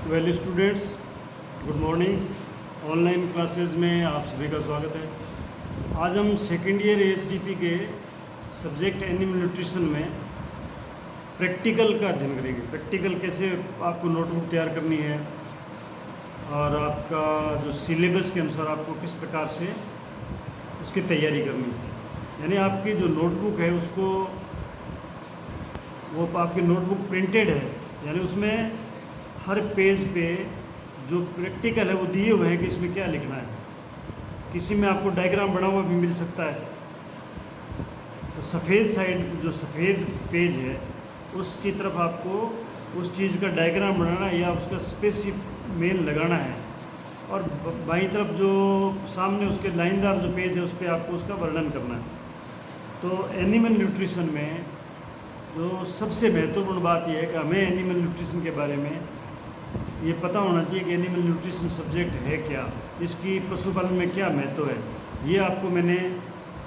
Well students, good morning. Online classes में आप सभी का स्वागत है। आज हम सेकेंड ईयर एएसडीपी के सब्जेक्ट एनिमल न्यूट्रिशन में प्रैक्टिकल का अध्ययन करेंगे। प्रैक्टिकल कैसे आपको नोटबुक तैयार करनी है और आपका जो सिलेबस के अनुसार आपको किस प्रकार से उसकी तैयारी करनी है। यानी आपकी जो नोटबुक है उसको, वो आपकी नोटबुक प्रिंटेड है, यानी उसमें हर पेज पे जो प्रैक्टिकल है वो दिए हुए हैं कि इसमें क्या लिखना है। किसी में आपको डायग्राम बना हुआ भी मिल सकता है। तो सफ़ेद साइड, जो सफ़ेद पेज है, उसकी तरफ आपको उस चीज़ का डायग्राम बनाना है या उसका स्पेसिमेन लगाना है, और बाईं तरफ जो सामने उसके लाइनदार जो पेज है उस पर आपको उसका वर्णन करना है। तो एनिमल न्यूट्रिशन में जो सबसे महत्वपूर्ण बात यह है कि हमें एनिमल न्यूट्रिशन के बारे में ये पता होना चाहिए कि एनिमल न्यूट्रिशन सब्जेक्ट है क्या, इसकी पशुपालन में क्या महत्व है। ये आपको मैंने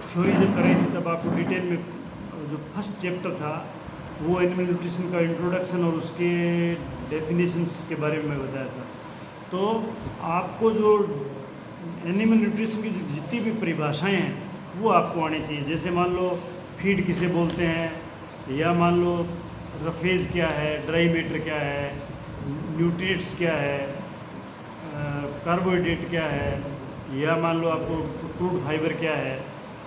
थ्योरी जब कराई थी तब आपको डिटेल में जो फर्स्ट चैप्टर था वो एनिमल न्यूट्रिशन का इंट्रोडक्शन और उसके डेफिनेशंस के बारे में बताया था। तो आपको जो एनिमल न्यूट्रिशन की जितनी भी परिभाषाएँ हैं वो आपको आनी चाहिए। जैसे मान लो फीड किसे बोलते हैं, या मान लो रफेज क्या है, ड्राई मैटर क्या है, न्यूट्रिएंट्स क्या है, कार्बोहाइड्रेट क्या है, या मान लो आपको क्रूड फाइबर क्या है।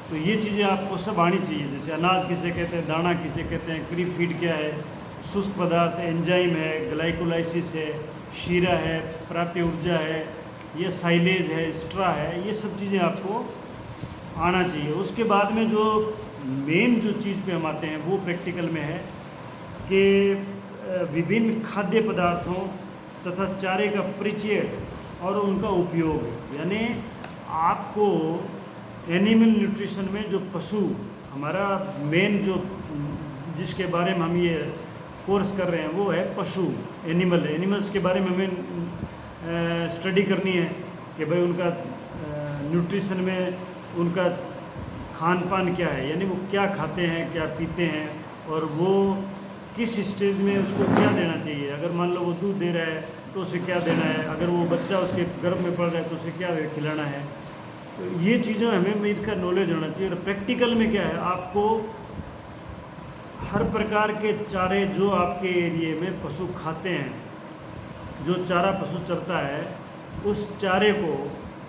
तो ये चीज़ें आपको सब आनी चाहिए। जैसे अनाज किसे कहते हैं, दाना किसे कहते हैं, क्री फीड क्या है, शुष्क पदार्थ एंजाइम है, ग्लाइकोलाइसिस है, शीरा है, प्राप्य ऊर्जा है, ये साइलेज है, स्ट्रा है, ये सब चीज़ें आपको आना चाहिए। उसके बाद में जो मेन जो चीज़ पे हम आते हैं वो प्रैक्टिकल में है कि विभिन्न खाद्य पदार्थों तथा चारे का परिचय और उनका उपयोग। यानी आपको एनिमल न्यूट्रिशन में जो पशु, हमारा मेन जो जिसके बारे में हम ये कोर्स कर रहे हैं वो है पशु, एनिमल्स के बारे में हमें स्टडी करनी है कि भाई उनका न्यूट्रिशन में उनका खान पान क्या है, यानी वो क्या खाते हैं, क्या पीते हैं, और वो किस स्टेज में उसको क्या देना चाहिए। अगर मान लो वो दूध दे रहा है तो उसे क्या देना है, अगर वो बच्चा उसके गर्भ में पड़ रहा है तो उसे क्या खिलाना है। तो ये चीज़ें हमें इसका नॉलेज होना चाहिए। और प्रैक्टिकल में क्या है, आपको हर प्रकार के चारे जो आपके एरिए में पशु खाते हैं, जो चारा पशु चरता है, उस चारे को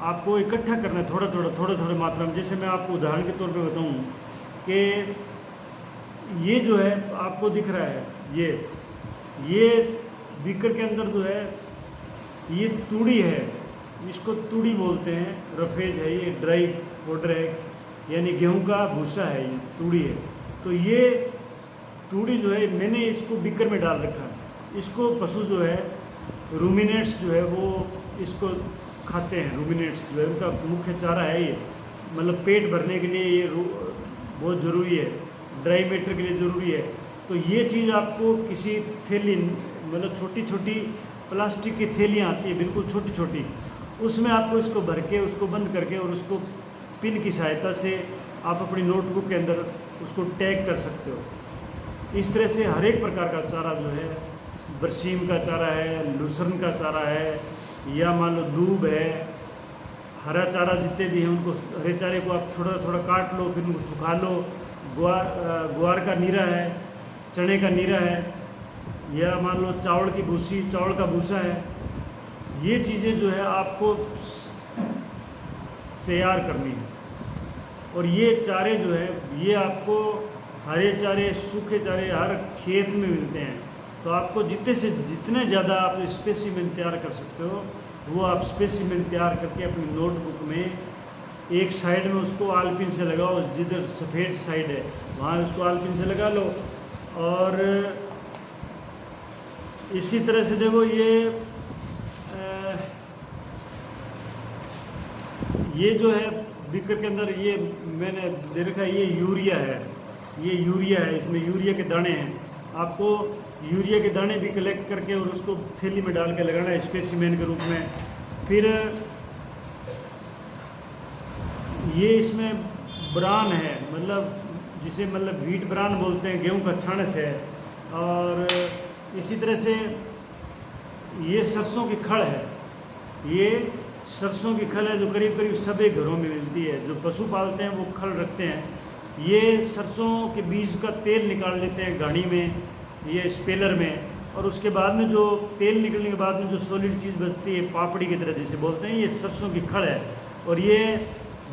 आपको इकट्ठा करना है थोड़ा थोड़ा मात्रा में। जैसे मैं आपको उदाहरण के तौर पे बताऊं कि ये जो है आपको दिख रहा है, ये बीकर के अंदर जो है ये तूड़ी है, इसको तूड़ी बोलते हैं, रफेज है, ये ड्राई पाउडर है, यानी गेहूं का भूसा है, ये तूड़ी है। तो ये तूड़ी जो है मैंने इसको बीकर में डाल रखा है। इसको पशु जो है, रूमिनेट्स जो है वो इसको खाते हैं। रूमिनेट्स जो है उनका मुख्य चारा है ये, मतलब पेट भरने के लिए ये बहुत ज़रूरी है, ड्राई मैटर के लिए ज़रूरी है। तो ये चीज़ आपको किसी थैली, मतलब छोटी छोटी प्लास्टिक की थैलियाँ आती है, बिल्कुल छोटी छोटी, उसमें आपको इसको भर के, उसको बंद करके और उसको पिन की सहायता से आप अपनी नोटबुक के अंदर उसको टैग कर सकते हो। इस तरह से हर एक प्रकार का चारा जो है, बरसीम का चारा है, लूसर्न का चारा है, या मान लो दूब है, हरा चारा जितने भी हैं उनको, हरे चारे को आप थोड़ा थोड़ा काट लो, फिर उनको सुखा लो। ग्वार का नीरा है, चने का नीरा है, या मान लो चावल की भूसी, चावल का भूसा है। ये चीज़ें जो है आपको तैयार करनी है। और ये चारे जो है ये आपको हरे चारे, सूखे चारे हर खेत में मिलते हैं। तो आपको जितने ज़्यादा आप स्पेसिमेन तैयार कर सकते हो वो आप स्पेसिमेन तैयार करके अपनी नोटबुक में एक साइड में उसको आलपिन से लगाओ, जिधर सफ़ेद साइड है वहाँ उसको आलपिन से लगा लो। और इसी तरह से देखो ये जो है बीकर के अंदर ये मैंने दे रखा है, ये यूरिया है, ये यूरिया है, इसमें यूरिया के दाने हैं। आपको यूरिया के दाने भी कलेक्ट करके और उसको थैली में डाल के लगाना है स्पेसिमेन के रूप में। फिर ये इसमें ब्रान है, मतलब जिसे व्हीट ब्रान बोलते हैं, गेहूं का छाणस है। और इसी तरह से ये सरसों की खड़ है, ये सरसों की खल है जो करीब करीब सभी घरों में मिलती है। जो पशु पालते हैं वो खल रखते हैं। ये सरसों के बीज का तेल निकाल लेते हैं गाड़ी में, ये स्पेलर में, और उसके बाद में जो तेल निकलने के बाद में जो सॉलिड चीज़ बचती है पापड़ी की तरह जिसे बोलते हैं, ये सरसों की खड़ है। और ये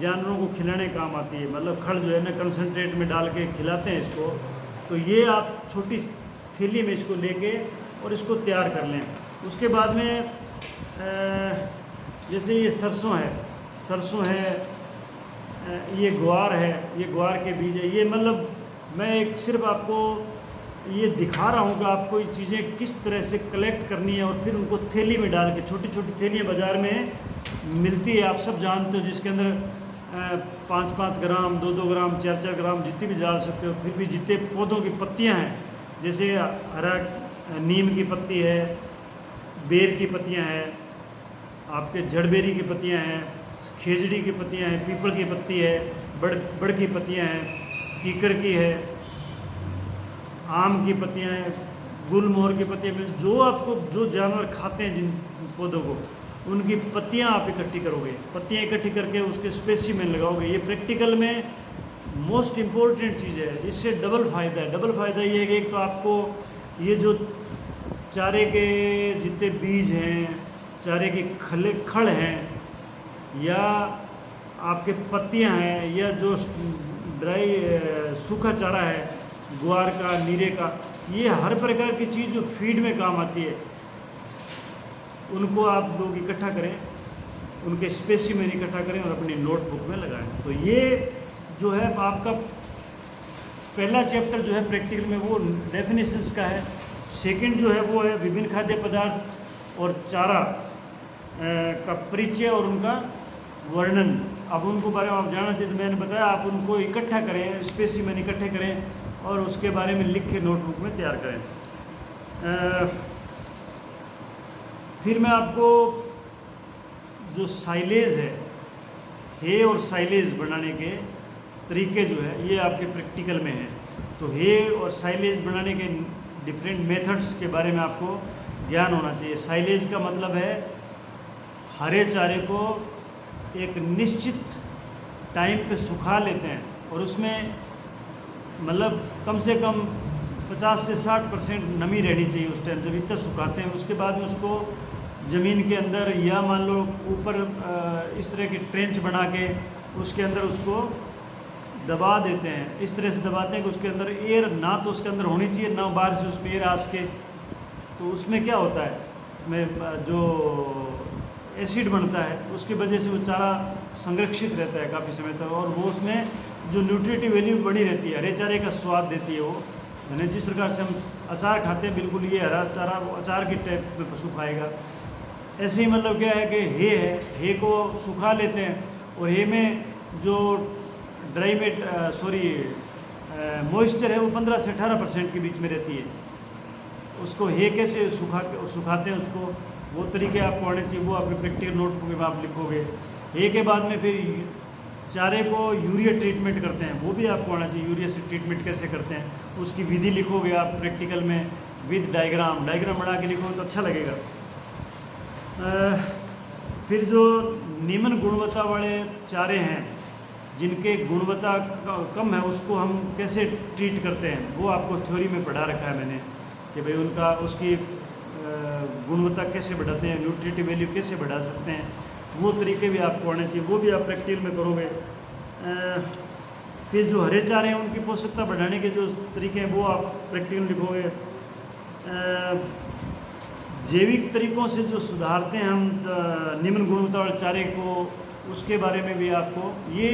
जानवरों को खिलाने काम आती है, मतलब खड़ जो है ना कंसनट्रेट में डाल के खिलाते हैं इसको। तो ये आप छोटी थैली में इसको लेके और इसको तैयार कर लें। उसके बाद में जैसे ये सरसों है, ये ग्वार है, ये ग्वार के बीज है। ये मतलब मैं एक सिर्फ आपको ये दिखा रहा हूँ कि आपको ये चीज़ें किस तरह से कलेक्ट करनी है और फिर उनको थैली में डाल के, छोटी छोटी थैलियाँ बाज़ार में मिलती है, आप सब जानते हो, जिसके अंदर 5-5 ग्राम, 2-2 ग्राम, 4-4 ग्राम जितनी भी डाल सकते हो। फिर भी जितने पौधों की पत्तियाँ हैं, जैसे हरा नीम की पत्ती है, बेर की पत्तियाँ हैं, आपके जड़बेरी की पत्तियाँ हैं, खेजड़ी की पत्तियाँ हैं, पीपल की पत्ती है, बड़ की पत्तियाँ हैं, कीकर की है, आम की पत्तियाँ हैं, गुलमोहर की पत्तियाँ। जो आपको जो जानवर खाते हैं जिन पौधों को, उनकी पत्तियाँ आप इकट्ठी करोगे, पत्तियाँ इकट्ठी करके उसके स्पेसिमेन लगाओगे। ये प्रैक्टिकल में मोस्ट इम्पोर्टेंट चीज़ है। इससे डबल फ़ायदा है। डबल फ़ायदा ये है कि एक तो आपको ये जो चारे के जितने बीज हैं, चारे की खड़ हैं, या आपके पत्तियां हैं, या जो ड्राई सूखा चारा है ग्वार का, नीरे का, ये हर प्रकार की चीज़ जो फीड में काम आती है, उनको आप लोग इकट्ठा करें, उनके स्पेसिमेन इकट्ठा करें और अपनी नोटबुक में लगाएं। तो ये जो है आपका पहला चैप्टर जो है प्रैक्टिकल में वो डेफिनेशंस का है। सेकंड जो है वो है विभिन्न खाद्य पदार्थ और चारा का परिचय और उनका वर्णन। अब उनको बारे में आप जानना चाहिए, तो मैंने बताया आप उनको इकट्ठा करें, स्पेसिमेन इकट्ठे करें और उसके बारे में लिख के नोटबुक में तैयार करें। फिर मैं आपको जो साइलेज है और साइलेज बनाने के तरीके जो है ये आपके प्रैक्टिकल में है। तो हे और साइलेज बनाने के डिफरेंट मेथड्स के बारे में आपको ज्ञान होना चाहिए। साइलेज का मतलब है हरे चारे को एक निश्चित टाइम पे सुखा लेते हैं और उसमें मतलब कम से कम 50 से 60% नमी रहनी चाहिए उस टाइम जब इतना सुखाते हैं। उसके बाद में उसको ज़मीन के अंदर या मान लो ऊपर इस तरह के ट्रेंच बना के उसके अंदर उसको दबा देते हैं। इस तरह से दबाते हैं कि उसके अंदर एयर ना तो उसके अंदर होनी चाहिए, ना बाहर से उसमें एयर आ सके। तो उसमें क्या होता है, में जो एसिड बनता है उसकी वजह से वो चारा संरक्षित रहता है काफ़ी समय तक, और वो उसमें जो न्यूट्रिटिव वैल्यू बनी रहती है, हरे चारे का स्वाद देती है वो। यानी जिस प्रकार से हम अचार खाते हैं, बिल्कुल ये हरा चारा वो अचार की टाइप में पशु खाएगा। ऐसे ही मतलब क्या है कि हे को सुखा लेते हैं और हे में जो ड्राई मॉइस्चर है वो 15 से 18% के बीच में रहती है। उसको हे कैसे सुखाते हैं उसको, वो तरीके आपको आने चाहिए, वो आपके प्रैक्टिकल नोटबुक में आप लिखोगे। हे के बाद में फिर चारे को यूरिया ट्रीटमेंट करते हैं, वो भी आपको आना चाहिए। यूरिया से ट्रीटमेंट कैसे करते हैं उसकी विधि लिखोगे आप प्रैक्टिकल में विद डायग्राम बना के लिखोगे तो अच्छा लगेगा। फिर जो निम्न गुणवत्ता वाले चारे हैं जिनके गुणवत्ता कम है उसको हम कैसे ट्रीट करते हैं, वो आपको थ्योरी में पढ़ा रखा है मैंने कि भाई उसकी गुणवत्ता कैसे बढ़ाते हैं, न्यूट्रिटिव वैल्यू कैसे बढ़ा सकते हैं, वो तरीके भी आपको आने चाहिए, वो भी आप प्रैक्टिकल में करोगे। फिर जो हरे चारे हैं उनकी पोषकता बढ़ाने के जो तरीके हैं वो आप प्रैक्टिकल लिखोगे। जैविक तरीकों से जो सुधारते हैं हम निम्न गुणवत्ता वाले चारे को, उसके बारे में भी आपको, ये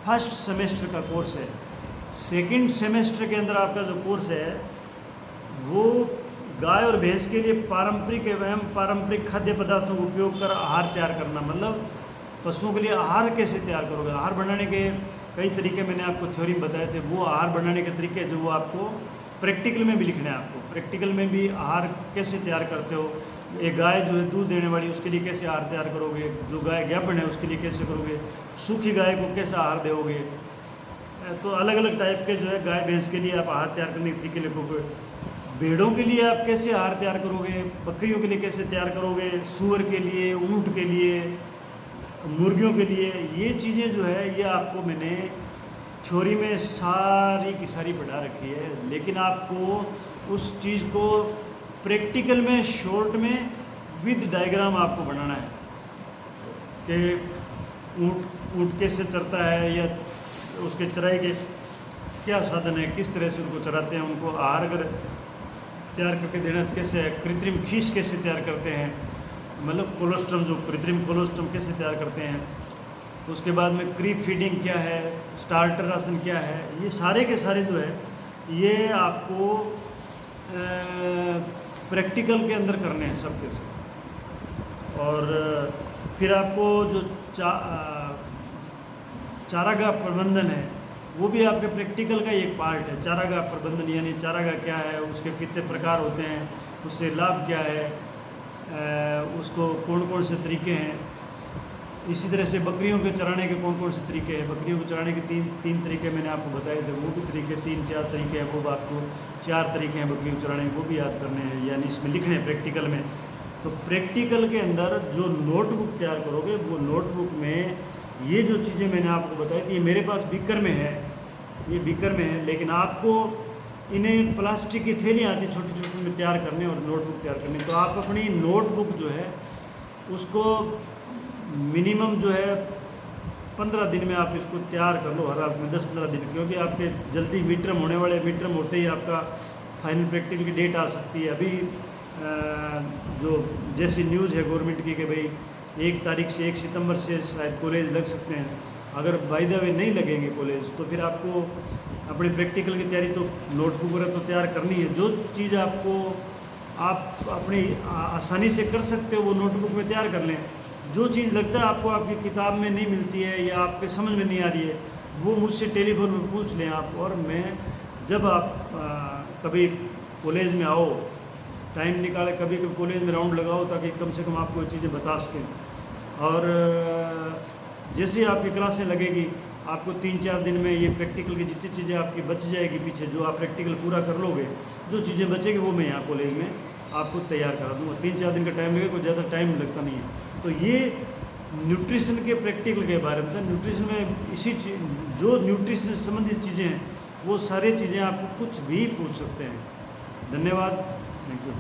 फर्स्ट सेमेस्टर का कोर्स है। सेकंड सेमेस्टर के अंदर आपका जो कोर्स है वो गाय और भैंस के लिए पारंपरिक एवं पारंपरिक खाद्य पदार्थों का उपयोग कर आहार तैयार करना, मतलब पशुओं के लिए आहार कैसे तैयार करोगे। आहार बनाने के कई तरीके मैंने आपको थ्योरी में बताए थे, वो आहार बनाने के तरीके जो वो आपको प्रैक्टिकल में भी लिखना है। आपको प्रैक्टिकल में भी आहार कैसे तैयार करते हो, एक गाय जो है दूध देने वाली उसके लिए कैसे आहार तैयार करोगे, जो गाय गाभिन है उसके लिए कैसे करोगे, सूखी गाय को कैसे आहार दोगे। तो अलग अलग टाइप के जो है गाय भैंस के लिए आप आहार तैयार करने के तरीके लिखोगे। भेड़ों के लिए आप कैसे आहार तैयार करोगे, बकरियों के लिए कैसे तैयार करोगे, सूअर के लिए, ऊँट के लिए, मुर्गियों के लिए, ये चीज़ें जो है ये आपको मैंने थ्योरी में सारी की सारी पढ़ा रखी है। लेकिन आपको उस चीज़ को प्रैक्टिकल में शॉर्ट में विद डायग्राम आपको बनाना है कि ऊँट कैसे चरता है, या उसके चराई के क्या साधन है, किस तरह से उनको चराते हैं, उनको आहार अगर तैयार करके देना तो कैसे है, कृत्रिम खीस कैसे तैयार करते हैं, मतलब कोलोस्ट्रम, जो कृत्रिम कोलोस्ट्रम कैसे तैयार करते हैं, उसके बाद में क्रीप फीडिंग क्या है, स्टार्टर राशन क्या है, ये सारे के सारे जो है ये आपको प्रैक्टिकल के अंदर करने हैं सब के सब। और फिर आपको जो चारागाह प्रबंधन है वो भी आपके प्रैक्टिकल का एक पार्ट है। चारागाह प्रबंधन यानी चारागाह क्या है, उसके कितने प्रकार होते हैं, उससे लाभ क्या है, उसको कौन कौन से तरीके हैं। इसी तरह से बकरियों के चराने के कौन कौन से तरीके हैं, बकरियों को चराने के तीन तरीके मैंने आपको बताए थे, वो भी तरीके 3-4 तरीके हैं, वो आपको 4 तरीके हैं बकरियों को चराने के, वो भी याद करने हैं, यानी इसमें लिखने हैं प्रैक्टिकल में। तो प्रैक्टिकल के अंदर जो नोटबुक तैयार करोगे, वो नोटबुक में ये जो चीज़ें मैंने आपको बताई थी, ये मेरे पास बीकर में है, ये बीकर में है, लेकिन आपको इन्हें प्लास्टिक की थैलियाँ आती छोटी छोटी में तैयार करने और नोटबुक तैयार करने। तो आप अपनी नोटबुक जो है उसको मिनिमम जो है 15 दिन में आप इसको तैयार कर लो, हर हालत में 10-15 दिन, क्योंकि आपके जल्दी मिड टर्म होने वाले, मिड टर्म होते ही आपका फाइनल प्रैक्टिकल की डेट आ सकती है। अभी जो जैसी न्यूज़ है गवर्नमेंट की कि भाई 1 तारीख से 1 सितंबर से शायद कॉलेज लग सकते हैं। अगर बाय द वे नहीं लगेंगे कॉलेज तो फिर आपको अपनी प्रैक्टिकल की तैयारी तो नोटबुक वगैरह तो तैयार करनी है। जो चीज़ आपको आप अपनी आसानी से कर सकते हो वो नोटबुक में तैयार कर लें। जो चीज़ लगता है आपको आपकी किताब में नहीं मिलती है या आपके समझ में नहीं आ रही है, वो मुझसे टेलीफोन में पूछ लें आप। और मैं जब आप कभी कॉलेज में आओ, टाइम निकाले, कभी कभी कॉलेज में राउंड लगाओ, ताकि कम से कम आपको ये चीज़ें बता सकें। और जैसे आपकी क्लासें लगेगी, आपको 3-4 दिन में ये प्रैक्टिकल की जितनी चीज़ें आपकी बच जाएगी पीछे, जो आप प्रैक्टिकल पूरा कर लोगे, जो चीज़ें बचेगी वो मैं यहाँ कॉलेज में आपको तैयार करा दूँगा। 3-4 दिन का टाइम लगेगा, कोई ज़्यादा टाइम लगता नहीं है। तो ये न्यूट्रिशन के प्रैक्टिकल के बारे में था। न्यूट्रिशन में इसी चीज़, जो न्यूट्रिशन से संबंधित चीज़ें हैं वो सारी चीज़ें आपको कुछ भी पूछ सकते हैं। धन्यवाद, थैंक यू।